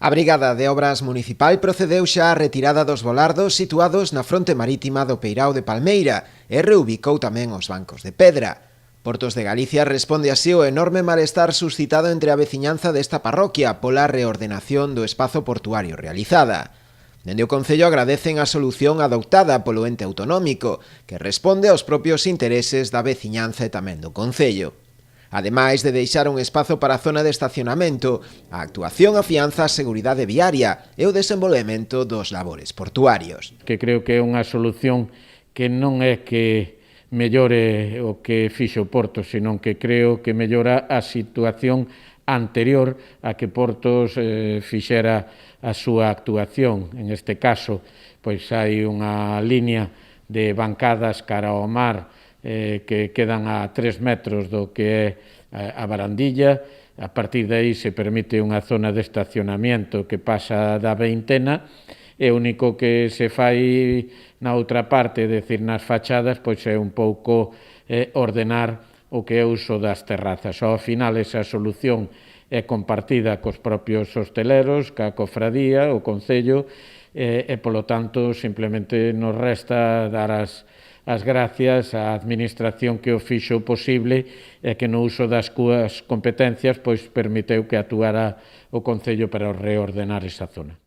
A Brigada de Obras Municipal procedeu xa á retirada dos volardos situados na fronte marítima do Peirao de Palmeira e reubicou tamén os bancos de pedra. Portos de Galicia responde así o enorme malestar suscitado entre a veciñanza desta parroquia pola reordenación do espazo portuario realizada. Dende o Concello agradecen a solución adoptada polo ente autonómico, que responde aos propios intereses da veciñanza e tamén do Concello. Ademais de deixar un espazo para a zona de estacionamento, a actuación afianza a seguridade viaria e o desenvolvemento dos labores portuarios. Que creo que é unha solución que non é que mellore o que fixo Porto, senón que creo que mellora a situación anterior a que Portos fixera a súa actuación. En este caso, pois hai unha liña de bancadas cara ao mar que quedan a 3 metros do que é a barandilla. A partir de aí se permite unha zona de estacionamiento que pasa da veintena e o único que se fai na outra parte, é dicir, nas fachadas, pois é un pouco ordenar o que é o uso das terrazas. Ao final, esa solución é compartida cos propios hosteleros, ca cofradía, o Concello, e, polo tanto, simplemente nos resta dar as gracias á Administración que o fixo posible e que no uso das súas competencias pois permiteu que actuara o Concello para reordenar esa zona.